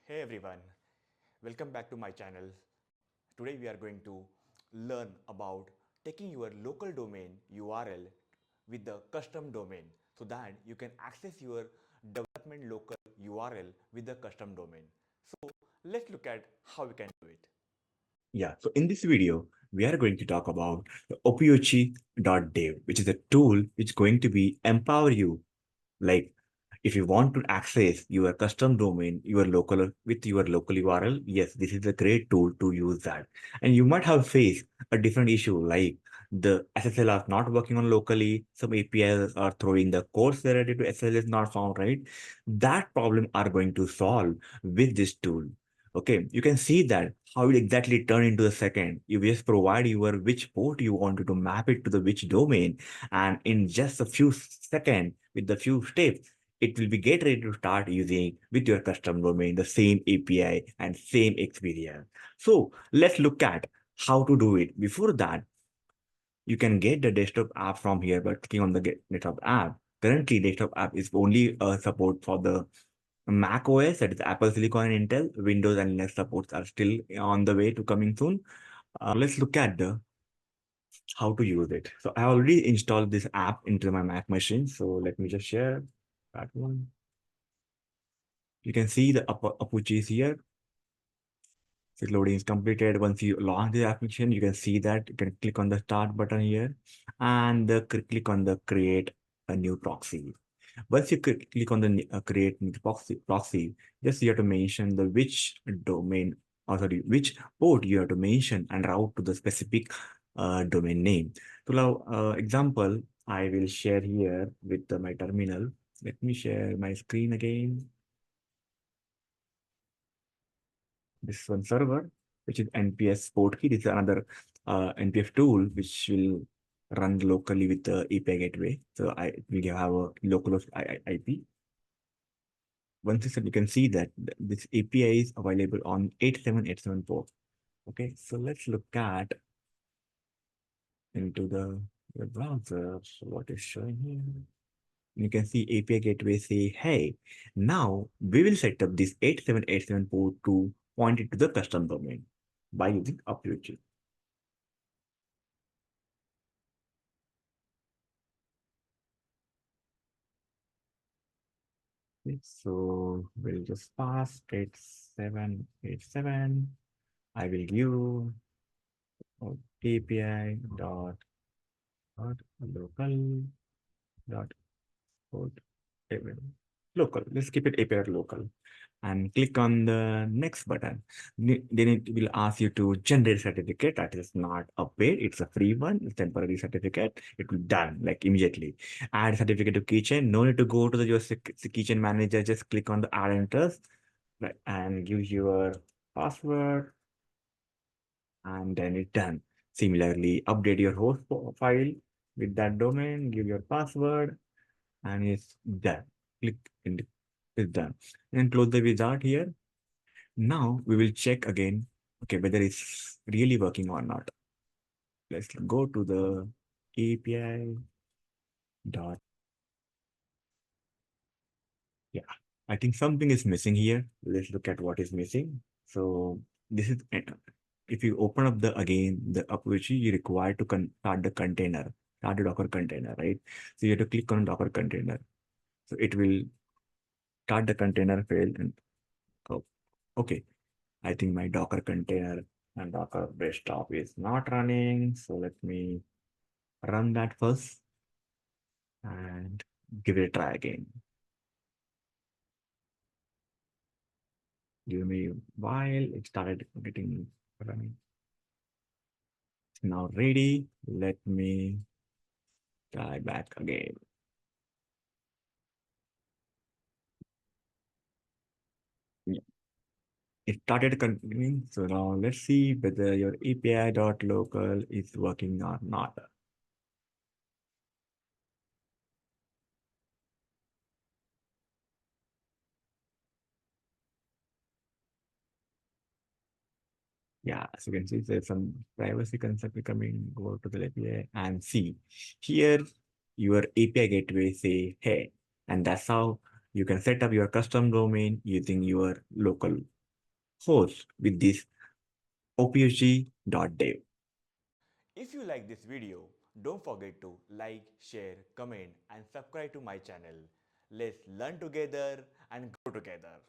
Hey everyone, welcome back to my channel. Today we are going to learn about taking your local domain URL with the custom domain so that you can access your development local URL with the custom domain. So let's look at how we can do it. Yeah, so in this video, we are going to talk about the Ophiuchi.dev, which is a tool which is going to be empower you. Like if you want to access your custom domain, your local with your local URL, yes, this is a great tool to use that. And you might have faced a different issue like the SSL are not working on locally, some APIs are throwing the codes related to SSL is not found, right? That problem are going to solve with this tool. Okay, you can see that how it exactly turn into the second. You just provide your which port you wanted to map it to the which domain, and in just a few seconds, with the few steps, it will be get ready to start using with your custom domain the same API and same experience. So let's look at how to do it. Before that, you can get the desktop app from here by clicking on the get desktop app. Currently, desktop app is only support for the Mac OS, that is Apple Silicon and Intel. Windows and Linux supports are still on the way to coming soon. Let's look at the how to use it. So I already installed this app into my Mac machine. So let me just share that one. You can see the Apache is here. So loading is completed. Once you launch the application, you can see that you can click on the start button here and click on the create a new proxy. Once you click on the create new proxy, just you have to mention the which domain, or sorry, which port you have to mention and route to the specific domain name. So now, example, I will share here with my terminal. Let me share my screen again. This one server, which is NPS port key. This is another NPF tool which will run locally with the API gateway. So we have a local IP. Once you can see that this API is available on 87874 port. Okay, so let's look at into the browser. So what is showing here? You can see API gateway say, hey, now we will set up this 8787 port to point it to the custom domain by using Ophiuchi. So we'll just pass 8787. I will give API dot local dot port local. Let's keep it API local and click on the next button. Then it will ask you to generate certificate. That is not a paid, it's a free one, it's temporary certificate. It will done like immediately. Add certificate to keychain. No need to go to your keychain manager. Just click on the add interest, right, and give your password, and then it's done. Similarly, update your host file with that domain, give your password, and it's done. Click in it's done. And close the wizard here. Now we will check again, okay, whether it's really working or not. Let's go to the API dot. Yeah, I think something is missing here. Let's look at what is missing. So this is if you open up the again the Apache, you require to start the container, start the Docker container, right? So you have to click on Docker container. So it will start the container failed and oh, okay. I think my Docker container and Docker desktop is not running. So let me run that first and give it a try again. Give me a while. It started getting running. It's now ready. Let me try back again. Yeah, it started continuing. So now let's see whether your API.local is working or not. Yeah, so you can see there's some privacy concept becoming. Go to the API and see here your API gateway say hey, and that's how you can set up your custom domain using your local host with this Ophiuchi.dev. If you like this video, don't forget to like, share, comment and subscribe to my channel. Let's learn together and grow together.